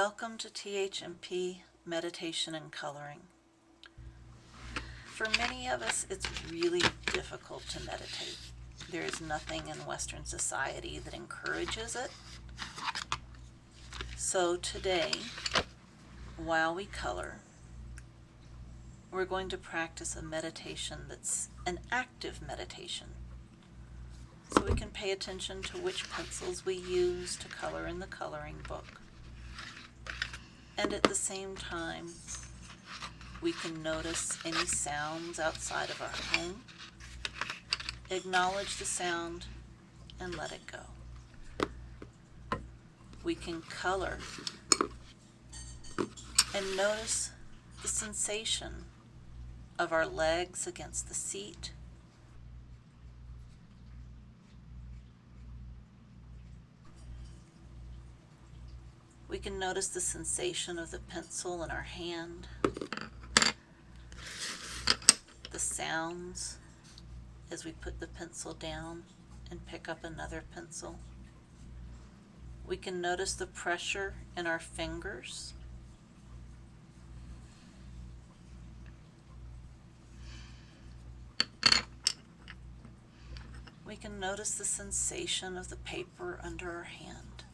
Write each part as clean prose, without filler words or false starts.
Welcome to TH&P Meditation and Coloring. For many of us, it's really difficult to meditate. There is nothing in Western society that encourages it. So today, while we color, we're going to practice a meditation that's an active meditation. So we can pay attention to which pencils we use to color in the coloring book. And at the same time, we can notice any sounds outside of our home, acknowledge the sound, and let it go. We can color and notice the sensation of our legs against the seat, we can notice the sensation of the pencil in our hand, the sounds as we put the pencil down and pick up another pencil. We can notice the pressure in our fingers. We can notice the sensation of the paper under our hand.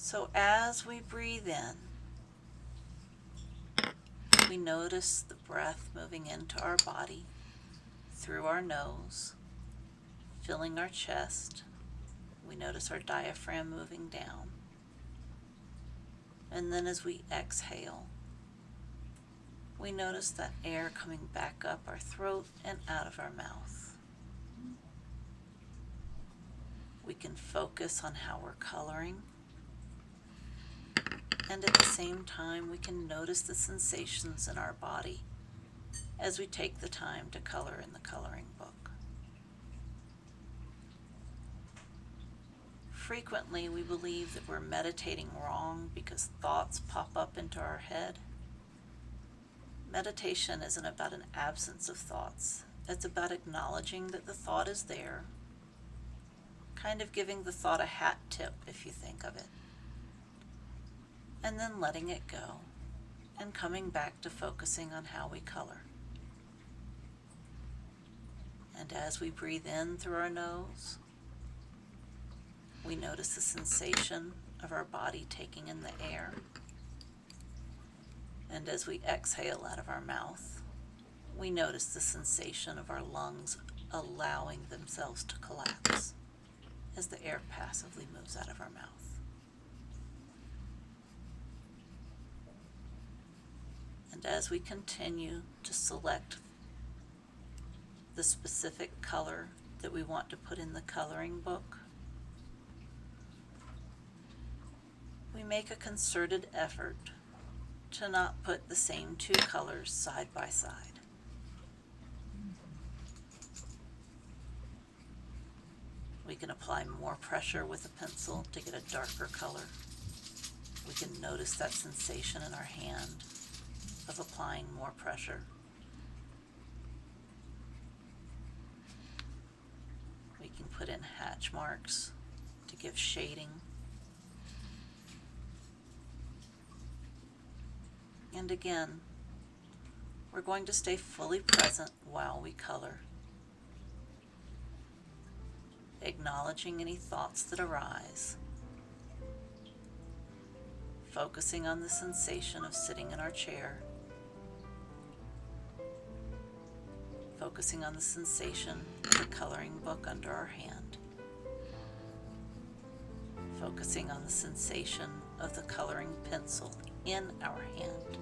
So as we breathe in, we notice the breath moving into our body through our nose, filling our chest. We notice our diaphragm moving down. And then as we exhale, we notice that air coming back up our throat and out of our mouth. We can focus on how we're coloring. And at the same time, we can notice the sensations in our body as we take the time to color in the coloring book. Frequently, we believe that we're meditating wrong because thoughts pop up into our head. Meditation isn't about an absence of thoughts. It's about acknowledging that the thought is there, kind of giving the thought a hat tip if you think of it, and then letting it go and coming back to focusing on how we color. And as we breathe in through our nose, we notice the sensation of our body taking in the air. And as we exhale out of our mouth, we notice the sensation of our lungs allowing themselves to collapse as the air passively moves out of our mouth. And as we continue to select the specific color that we want to put in the coloring book, we make a concerted effort to not put the same two colors side by side. We can apply more pressure with a pencil to get a darker color. We can notice that sensation in our hand of applying more pressure. We can put in hatch marks to give shading. And again, we're going to stay fully present while we color, acknowledging any thoughts that arise, focusing on the sensation of sitting in our chair, focusing on the sensation of the coloring book under our hand, focusing on the sensation of the coloring pencil in our hand.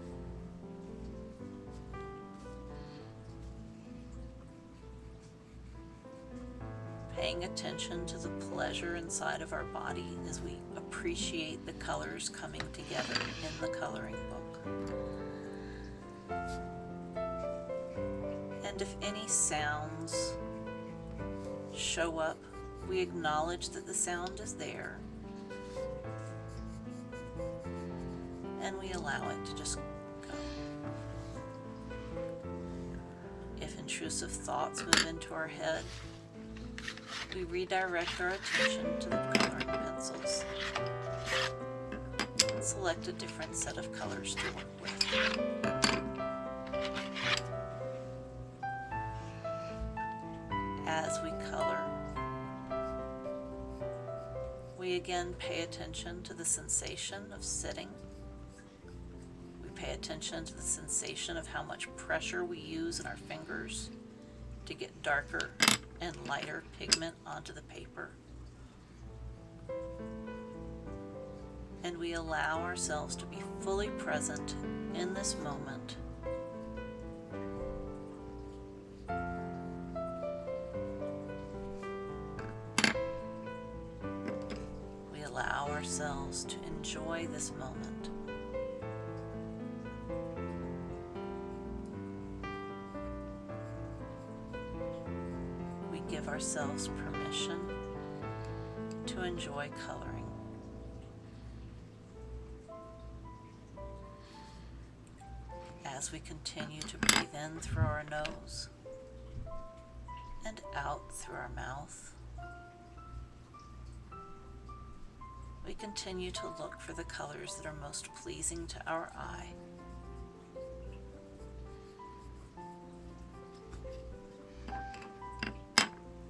Paying attention to the pleasure inside of our body as we appreciate the colors coming together in the coloring book. And if any sounds show up, we acknowledge that the sound is there, and we allow it to just go. If intrusive thoughts move into our head, we redirect our attention to the coloring pencils select a different set of colors to work with. As we color, we again pay attention to the sensation of sitting. We pay attention to the sensation of how much pressure we use in our fingers to get darker and lighter pigment onto the paper. And we allow ourselves to be fully present in this moment. We allow ourselves to enjoy this moment. We give ourselves permission to enjoy coloring. As we continue to breathe in through our nose and out through our mouth, we continue to look for the colors that are most pleasing to our eye.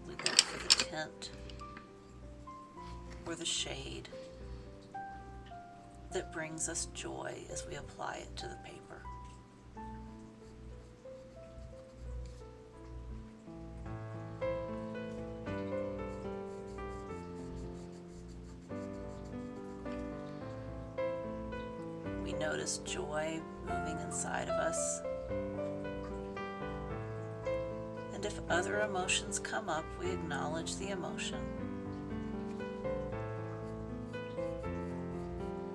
We look for the tint or the shade that brings us joy as we apply it to the paper. We notice joy moving inside of us. And if other emotions come up, we acknowledge the emotion.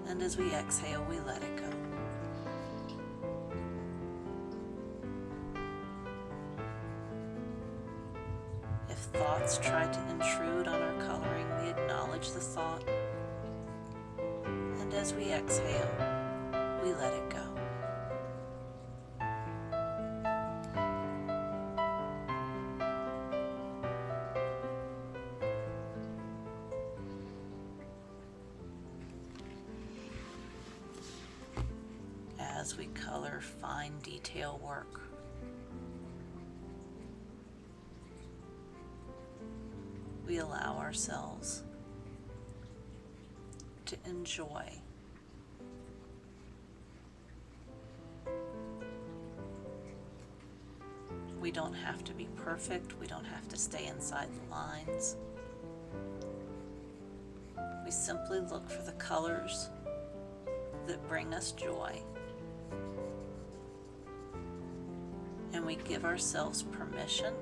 And as we exhale, we let it go. If thoughts try to intrude on our coloring, we acknowledge the thought. And as we exhale, we let it go. As we color fine detail work, we allow ourselves to enjoy We don't have to be perfect. We don't have to stay inside the lines. We simply look for the colors that bring us joy. And we give ourselves permission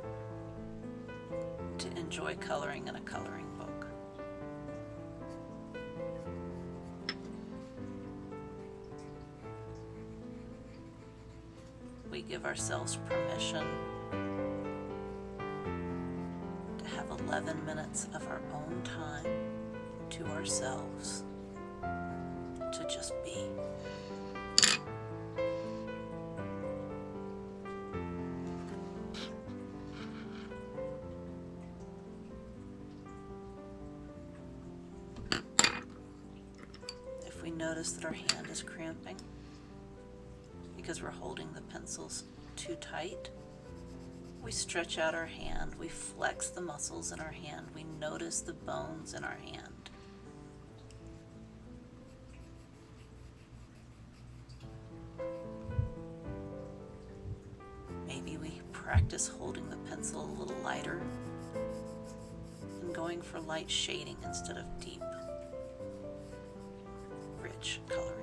to enjoy coloring in a coloring book. We give ourselves permission to have 11 minutes of our own time to ourselves to just be. If we notice that our hand is cramping because we're holding the pencils too tight, we stretch out our hand, we flex the muscles in our hand, we notice the bones in our hand. Maybe we practice holding the pencil a little lighter and going for light shading instead of deep, rich coloring.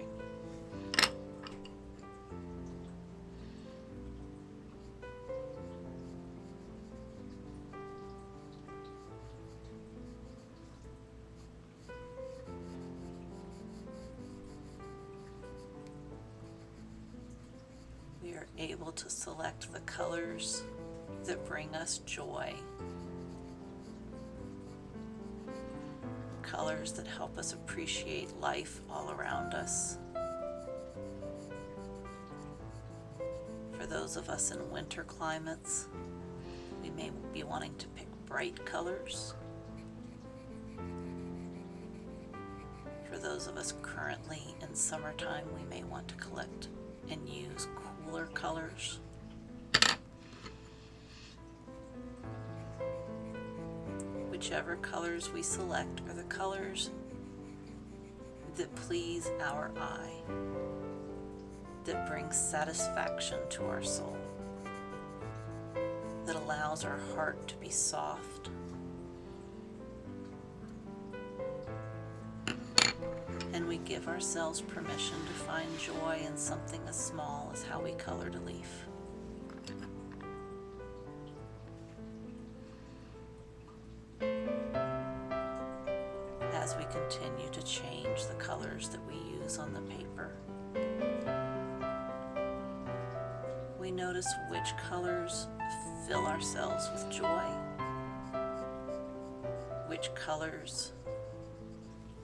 We are able to select the colors that bring us joy, colors that help us appreciate life all around us. For those of us in winter climates, we may be wanting to pick bright colors. For those those of us currently in summertime, we may want to collect and use cooler colors. Whichever colors we select are the colors that please our eye, that bring satisfaction to our soul, that allows our heart to be soft, and we give ourselves permission to find joy in something as small as how we colored a leaf. As we continue to change the colors that we use on the paper, we notice which colors fill ourselves with joy, which colors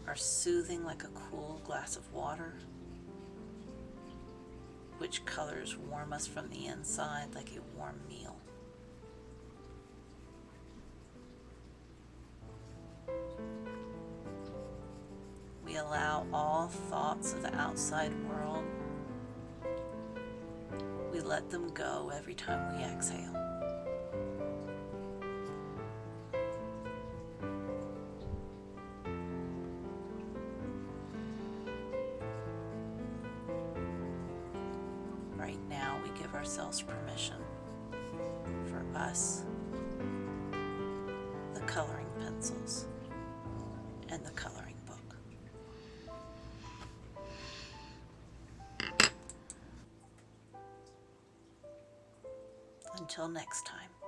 are soothing like a cool glass of water, which colors warm us from the inside like a warm meal. We allow all thoughts of the outside world, we let them go every time we exhale. Right now, we give ourselves permission for us, the coloring pencils, and the coloring book. Until next time.